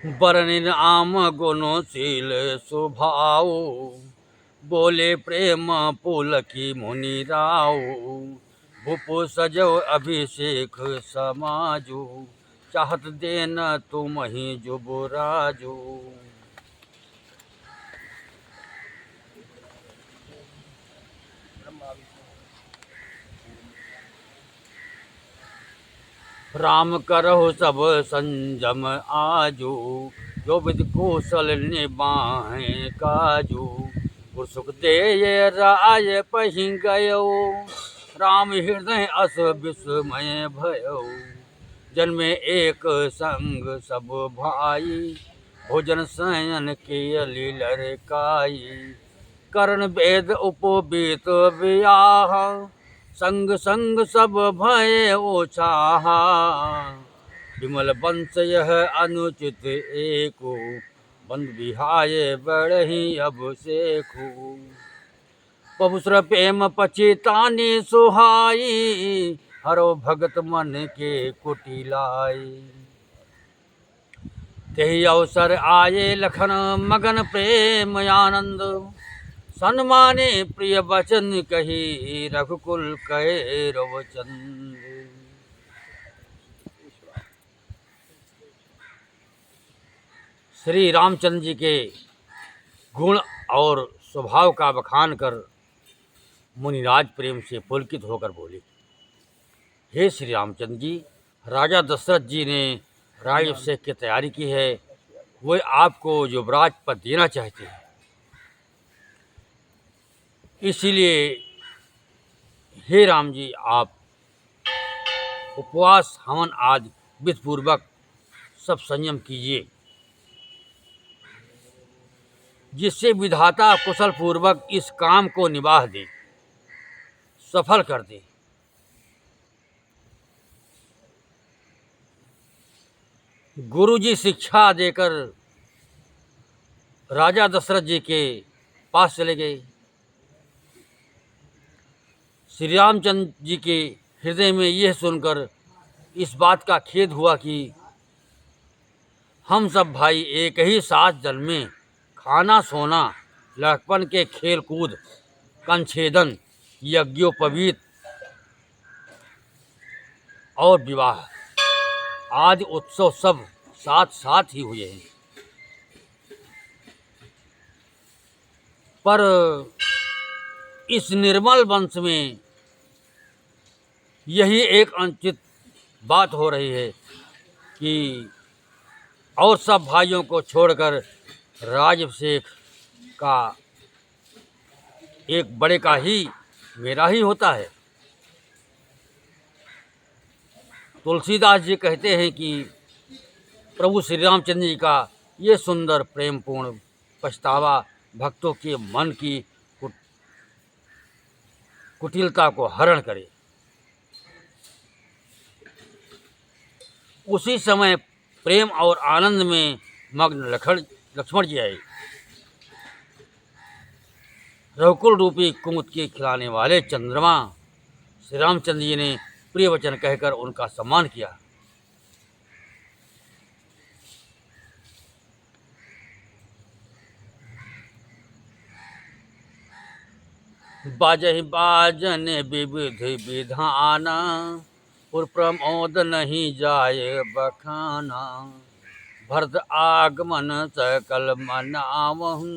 बरनिन आम गुणशील स्वभाव, बोले प्रेम पुल की मुनि राव। भूप सजो अभिषेक समाजो, चाहत देन तुम ही जुबराजो। राम करहु सब संजम आजो, जो विध कौशल निबाहे काजो। सुख दे ये राय पहि गयो, राम हृदय अस विस्मय भयो। जन्मे एक संग सब भाई, भोजन शयन केली लड़काई। करण वेद उपवीत वियाह, संग संग सब भय ओछाहा। विमल वंश यह अनुचित एको, बंद बिहाय बढ़ही अब सेखु। पबुसर प्रेम पचितानी सुहाई, हरो भगत मन के कुटिलाई। तेहि अवसर आये लखन मगन प्रेम आनंद, सन्माने प्रिय वचन कही रघुकुल कहे रवचंद। श्री रामचंद्र जी के गुण और स्वभाव का बखान कर मुनिराज प्रेम से पुलकित होकर बोले, हे श्री रामचंद्र जी, राजा दशरथ जी ने राज्याभिषेक की तैयारी की है। वे आपको युवराज पद देना चाहते हैं। इसीलिए हे राम जी, आप उपवास हवन आदि विधिपूर्वक सब संयम कीजिए, जिससे विधाता कुशल पूर्वक इस काम को निभाह दे, सफल कर दे। गुरुजी शिक्षा देकर राजा दशरथ जी के पास चले गए। श्री रामचंद्र जी के हृदय में यह सुनकर इस बात का खेद हुआ कि हम सब भाई एक ही साथ जन्मे, खाना सोना, लड़कपन के खेल कूद, कंछेदन, यज्ञोपवीत और विवाह आदि उत्सव सब साथ साथ ही हुए हैं। पर इस निर्मल वंश में यही एक अनुचित बात हो रही है कि और सब भाइयों को छोड़कर राज्याभिषेक का एक बड़े का ही मेरा ही होता है। तुलसीदास जी कहते हैं कि प्रभु श्री रामचंद्र जी का ये सुंदर प्रेमपूर्ण पछतावा भक्तों के मन की कुटिलता को हरण करे। उसी समय प्रेम और आनंद में मग्न लक्ष्मण जी आए। रघुकुल रूपी कुमुद के खिलाने वाले चंद्रमा श्री रामचंद्र जी ने प्रिय वचन कहकर उनका सम्मान किया। बाजहि बाजन विविध विधाना, पुर प्रमोद नहीं जाए बखाना। भरत आगमन सकल मनावहु,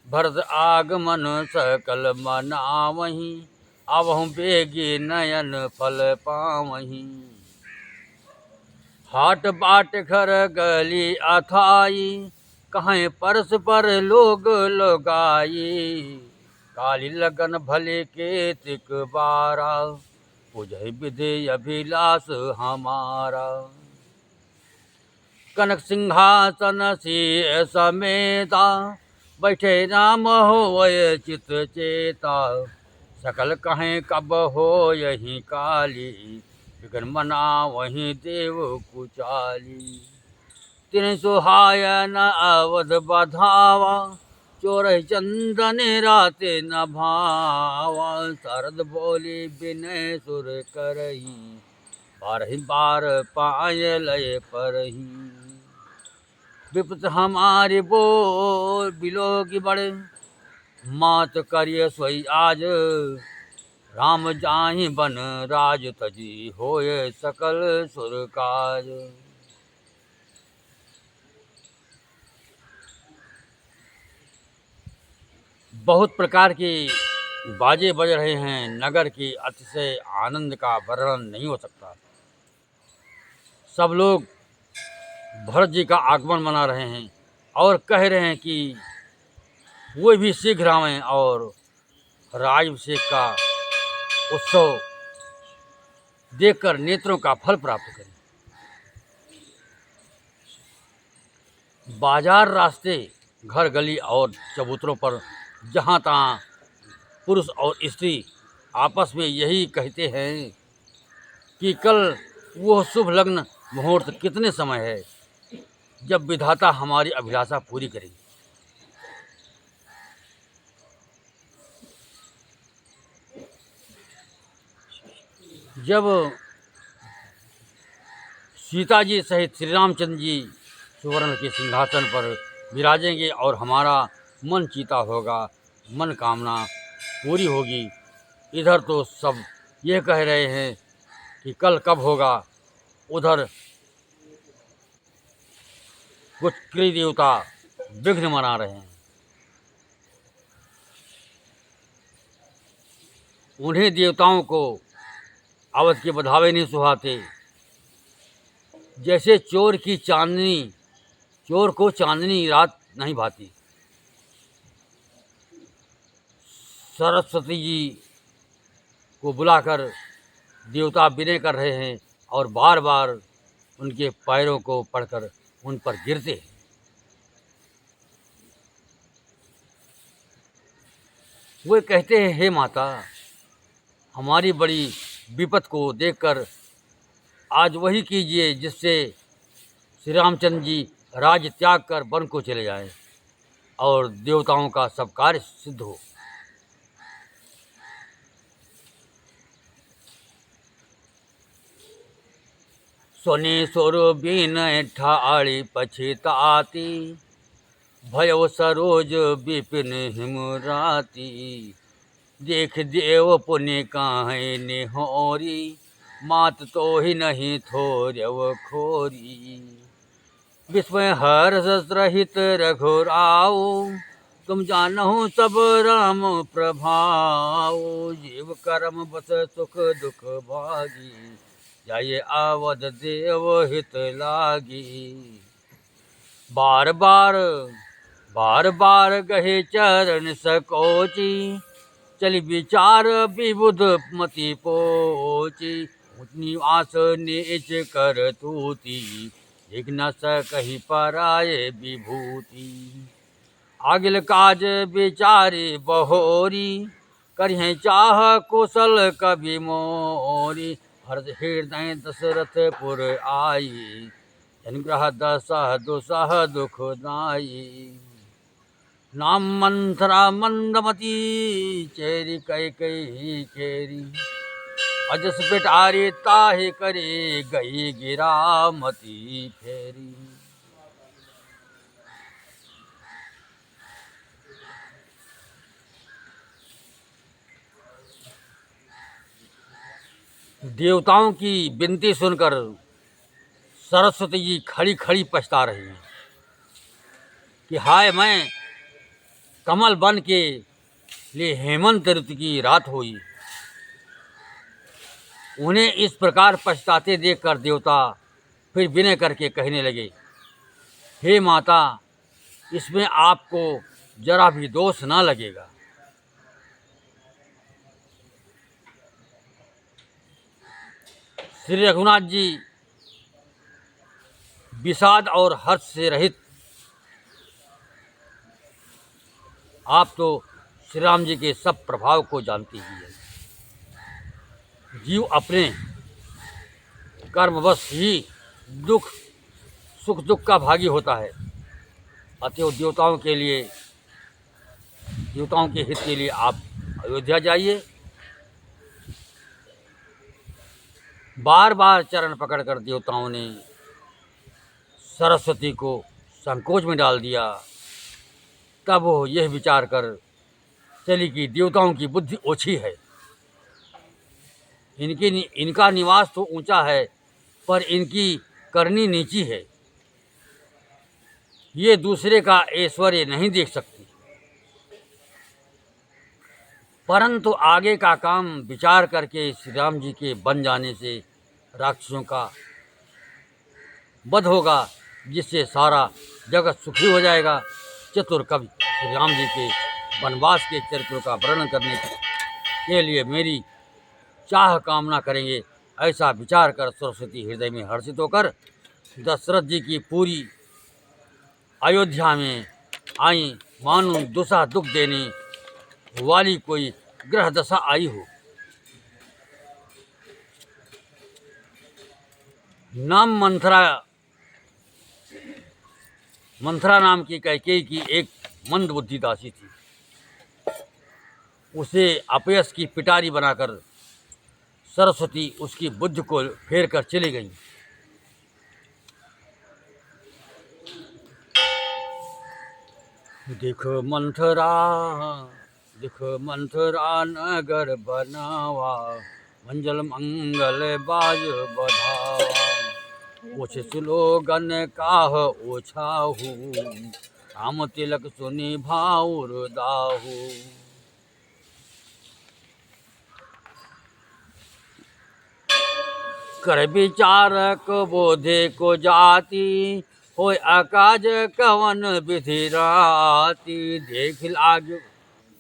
भरत आगमन सकल मनावहि। आवहु बेगी नयन फल पावहि, हाट बाट घर गली अथाई। कहें परस पर लोग लोगाई, काली लगन भले के तिक बारा। पूजहि विधि अभिलाष हमारा, कनक सिंहासन सिंह समेता। बैठे राम होय चित चेता, सकल कहें कब हो यही काली। विघ्न मना वहीं देव कुचाली। तिन सुहाय न अवध बधावा, चोरहि चंदन राते न भावा। शरद बोली विनय सुर करही, बारहि बार पाय लय परही। विपत हमारे बोल बिलो की बड़े, मात करिय सोई आज, राम जाहि बन राज तजी, होय सकल सुर काज। बहुत प्रकार के बाजे बज रहे हैं, नगर के अतिशय आनंद का वर्णन नहीं हो सकता। सब लोग भरत जी का आगमन मना रहे हैं और कह रहे हैं कि वो भी शीघ्र आवें और राजाभिषेक का उत्सव देखकर नेत्रों का फल प्राप्त करें। बाजार, रास्ते, घर, गली और चबूतरों पर जहाँ तहाँ पुरुष और स्त्री आपस में यही कहते हैं कि कल वो शुभ लग्न मुहूर्त कितने समय है जब विधाता हमारी अभिलाषा पूरी करेगी। जब सीता जी सहित श्री रामचंद्र जी सुवर्ण के सिंहासन पर विराजेंगे और हमारा मन चीता होगा, मन कामना पूरी होगी। इधर तो सब ये कह रहे हैं कि कल कब होगा, उधर कुछ कृ देवता विघ्न मना रहे हैं। उन्हें देवताओं को अवध के बधावे नहीं सुहाते। जैसे चोर को चांदनी रात नहीं भाती। सरस्वती जी को बुलाकर देवता विनय कर रहे हैं और बार बार उनके पैरों को पढ़कर उन पर गिरते हैं। वे कहते हैं, हे माता, हमारी बड़ी विपत को देखकर आज वही कीजिए जिससे श्री रामचंद्र जी राज त्याग कर वन को चले जाएं और देवताओं का सब कार्य सिद्ध हो। सोनेश्वर बिनय ठाड़ी पछिताती, भयो सरोज विपिन हिमराती, देख देव पुण्य काहे निहोरी, मात तो ही नहीं थोर्यव खोरी। विस्मय हर्ष रहित रघुराऊ, तुम जानहु सब राम प्रभाऊ। जीव कर्म बस सुख दुख भागी, जाये अवध देव हित लागी। बार बार गहे चरण सकोची, चली विचार विबुध मति पोची। निवास नीच कर तूती, एक न सकहि पराये विभूति। आगिल काज विचारी बहोरी, करिहें चाह कुशल कवि मोरी। हर्ष हृदय दशरथ पुर आई, जनग्रह दसह दुसह दुखदाई। नाम मंथरा मंदमती, चेरी कैकेयी केरी। अजस पिटारी ताहि करी, गई गिरामती फेरी। देवताओं की विनती सुनकर सरस्वती जी खड़ी खड़ी पछता रही हैं कि हाय, मैं कमल बन के लिए हेमंत ऋतु की रात हुई। उन्हें इस प्रकार पछताते देखकर देवता फिर विनय करके कहने लगे, हे माता, इसमें आपको जरा भी दोष ना लगेगा। श्री रघुनाथ जी विषाद और हर्ष से रहित, आप तो श्री राम जी के सब प्रभाव को जानती ही है। जीव अपने कर्मवश ही सुख दुख का भागी होता है। अतएव देवताओं के हित के लिए आप अयोध्या जाइए। बार बार चरण पकड़कर देवताओं ने सरस्वती को संकोच में डाल दिया। तब वो यह विचार कर चली कि देवताओं की बुद्धि ओछी है, इनका निवास तो ऊंचा है पर इनकी करनी नीची है, ये दूसरे का ऐश्वर्य नहीं देख सकती। परंतु आगे का काम विचार करके श्री राम जी के बन जाने से राक्षसों का वध होगा, जिससे सारा जगत सुखी हो जाएगा। चतुर कवि श्री राम जी के वनवास के चरित्रों का वर्णन करने के लिए मेरी चाह कामना करेंगे। ऐसा विचार कर सरस्वती हृदय में हर्षित होकर दशरथ जी की पूरी अयोध्या में आई, मानो दुसा दुख देने वाली कोई ग्रह दशा आई हो। नाम मंथरा नाम की कैकेयी की एक मंद बुद्धि दासी थी। उसे अपयश की पिटारी बनाकर सरस्वती उसकी बुद्धि को फेर कर चली गई। देखो मंथरा नगर बनावा, मंजल मंगल बाज बधावा। ओछ सुलोगन काह ओछाहू, राम तिलक सुनि भाउर दाहू। कर विचारक बोधे को जाति, होय अकाज कवन विधि राति। देख लाग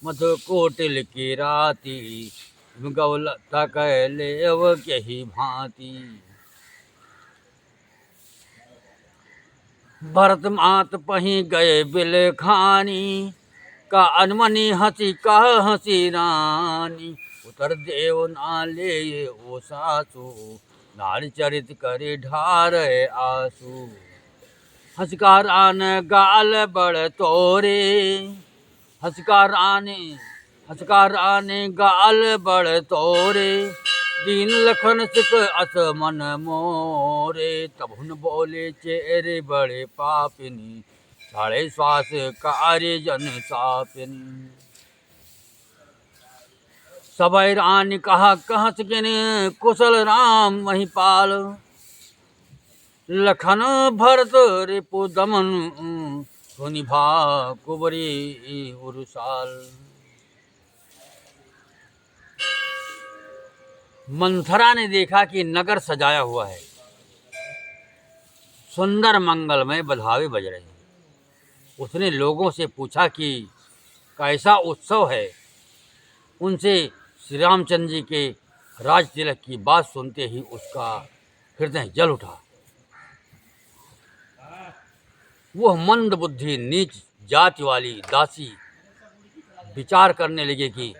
मध कोटिल की राति, गौल तक लेव यही भांति। भरत मात पही गए बिल खानी, का अनमनी हंसी कह हंसी रानी। उतर देव ना ले ओ सासू, नारी चरित करे ढार आंसू। हंसकारान गाल बड़ तोरे, हंसकारान गाल बड़ तोरे। दीन लखन सिक अस मन मोरे, तबुन बोले चेहरे बड़े पापिनी। साढ़े श्वास कार्य जन सापिनी। सबई रानी कहा कहत किन कुशल राम महिपाल। लखन भरत रिपु दमन, सुनि भा कुबरी उरुसाल। मंथरा ने देखा कि नगर सजाया हुआ है, सुंदर मंगलमय बधावे बज रहे हैं। उसने लोगों से पूछा कि कैसा उत्सव है। उनसे श्री रामचंद्र जी के राज तिलक की बात सुनते ही उसका हृदय जल उठा। वह मंद बुद्धि नीच जाति वाली दासी विचार करने लगे कि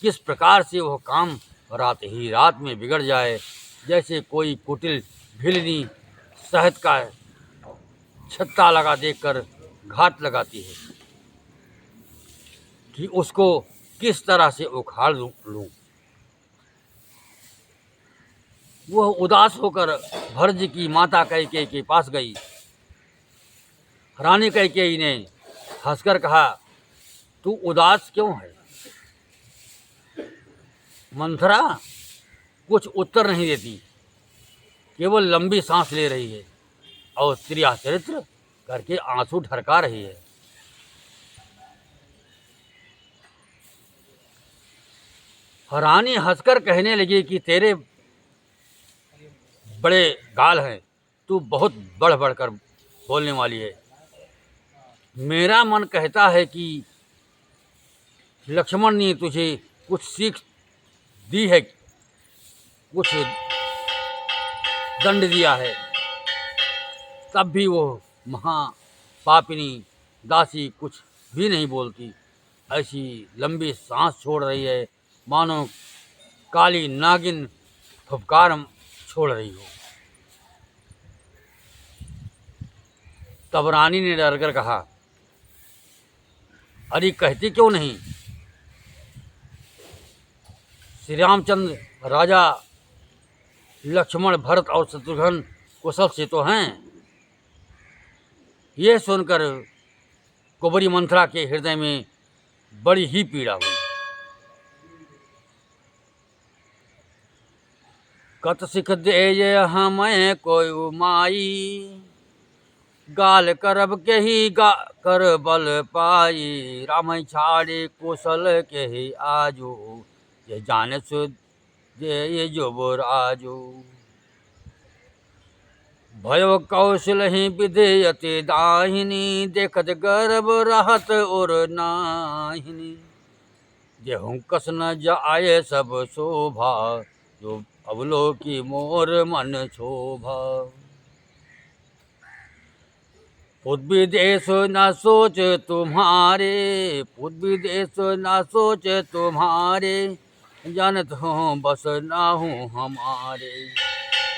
किस प्रकार से वह काम रात में बिगड़ जाए। जैसे कोई कुटिल भिलनी शहद का छत्ता लगा देकर घात लगाती है कि उसको किस तरह से उखाड़ लूं। वह उदास होकर भरत जी की माता कैकेयी के पास गई। रानी कैकेयी ने हंसकर कहा, तू उदास क्यों है? मंथरा कुछ उत्तर नहीं देती, केवल लंबी सांस ले रही है और स्त्रिया चरित्र करके आंसू ढरका रही है। रानी हंसकर कहने लगी कि तेरे बड़े गाल हैं, तू बहुत बढ़ बढ़कर बोलने वाली है। मेरा मन कहता है कि लक्ष्मण ने तुझे कुछ सीख दी है, कुछ दंड दिया है, तब भी वो महापापिनी दासी कुछ भी नहीं बोलती। ऐसी लंबी सांस छोड़ रही है मानो काली नागिन फुफकार छोड़ रही हो। तब रानी ने डरकर कहा, अरे कहती क्यों नहीं? श्री रामचंद्र राजा लक्ष्मण भरत और शत्रुघ्न कुशल से तो हैं। यह सुनकर कुंवरी मंथरा के हृदय में बड़ी ही पीड़ा हुई। कत सिख दे हमें कोई माई, गाल करब के ही गा कर बल पाई। राम छाड़े कुशल के ही आजू, ये जाने सुध दे ये जो राजू। भयो कौशल ही विधेयति दाहिनी, देखत गर्भ रहत और नाहिनी। जेहूँ कस न जाए सब शोभा, जो अवलोकी मोर मन शोभा। पुत विदेश न सोच तुम्हारे, पुत विदेश न सोच तुम्हारे। जानत हूँ बस ना हूँ हमारे।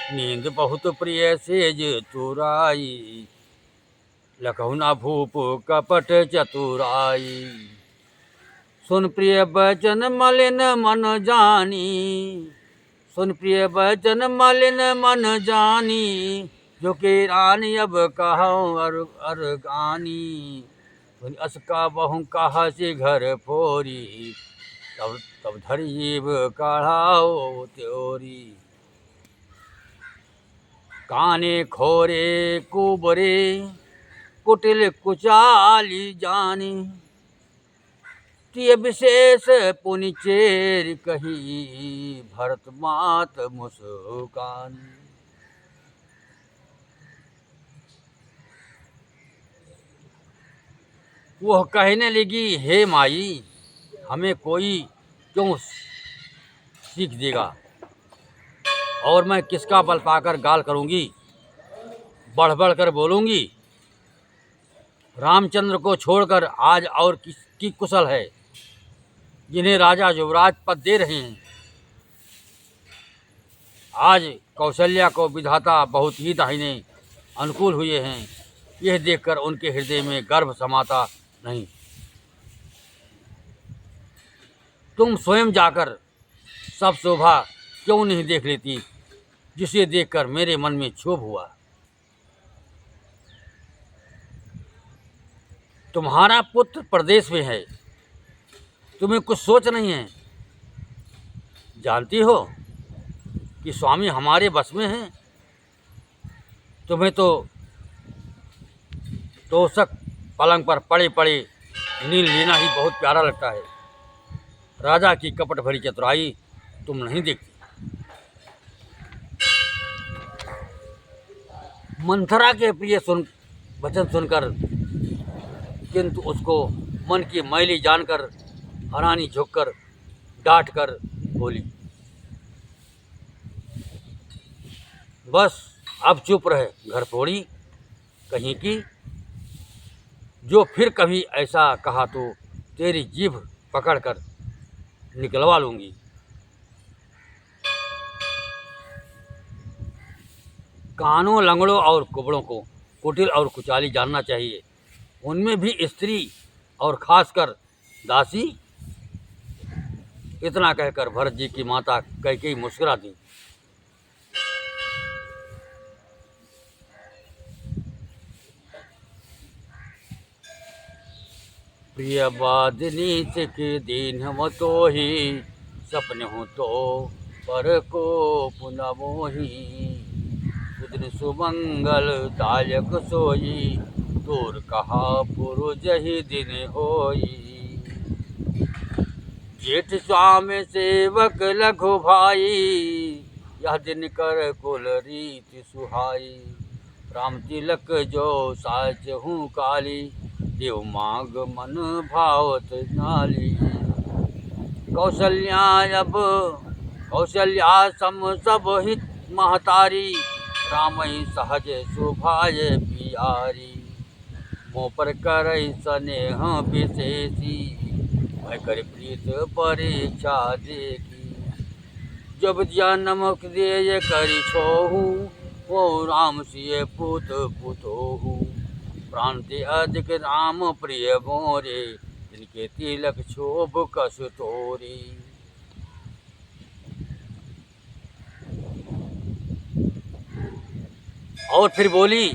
नींद बहुत प्रिय सेज तुराई, लखहु न भूप कपट चतुराई। सुन प्रिय बचन मलिन मन जानी, सुन प्रिय बचन मलिन मन जानी। जो के रानी अब कहो अरगानी, सुन अस का बहु कहा से घर फोरी। तब तब धरी जीव काढ़ाओ त्योरी। काने खोरे कुबरे, कुटिल कुचाली जानी। तिय विशेष पुनि चेर कही, भरत मात मुस्कानी। वह कहने लगी, हे माई, हमें कोई क्यों सीख देगा, और मैं किसका बल पाकर गाल करूंगी, बढ़ बढ़ कर बोलूंगी। रामचंद्र को छोड़कर आज और किसकी कुशल है, जिन्हें राजा युवराज पद दे रहे हैं। आज कौशल्या को विधाता बहुत ही दाहिने अनुकूल हुए हैं। यह देखकर उनके हृदय में गर्व समाता नहीं। तुम स्वयं जाकर सब शोभा क्यों नहीं देख लेती, जिसे देखकर मेरे मन में क्षोभ हुआ। तुम्हारा पुत्र प्रदेश में है, तुम्हें कुछ सोच नहीं है। जानती हो कि स्वामी हमारे बस में हैं। तुम्हें तो तोषक पलंग पर पड़े पड़े नींद लेना ही बहुत प्यारा लगता है। राजा की कपट भरी चतुराई तुम नहीं देखती। मंथरा के प्रिय वचन सुनकर, किंतु उसको मन की मैली जानकर हरानी झुककर डांट कर बोली, बस अब चुप रहे घर फोड़ी कहीं की। जो फिर कभी ऐसा कहा तो तेरी जीभ पकड़कर निकलवा लूंगी। कानों, लंगड़ों और कुबड़ों को कुटिल और कुचाली जानना चाहिए, उनमें भी स्त्री और खासकर दासी। इतना कहकर भरत जी की माता कैकेयी मुस्कुरा दी। प्रिय बादनी सिख दीन हम तो ही, सपने हो तो पर को पुनः मोही। सुदिन सुमंगल दायक सोई, दूर कहा पुरुष ही दिन होई। जेठ स्वामी सेवक लघु भाई, यह दिन कर कुल रीति सुहाई। राम तिलक जो साच हूँ काली, देव मांग मन भावत नाली। कौशल्या सम सब हित महतारी, राम ही सहज शोभाय पियारी। मोह पर करई स्नेह विशेषी, मैं कर प्रीत परीक्षा देखी। जब जन्म दे करी छोहू, वो राम सिय पुत पुतोहू। प्रांति अधिक राम प्रिय मोरे, जिनके तिलक शोभ कस तोरी। और फिर बोली,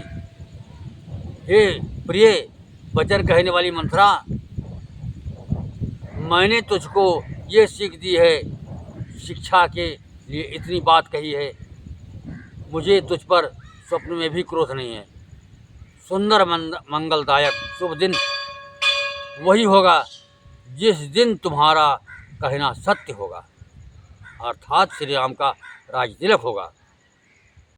हे प्रिय वचन कहने वाली मंथरा, मैंने तुझको ये सीख दी है, शिक्षा के लिए इतनी बात कही है। मुझे तुझ पर स्वप्न में भी क्रोध नहीं है। सुंदर मंगलदायक शुभ दिन वही होगा जिस दिन तुम्हारा कहना सत्य होगा, अर्थात श्री राम का राज तिलक होगा।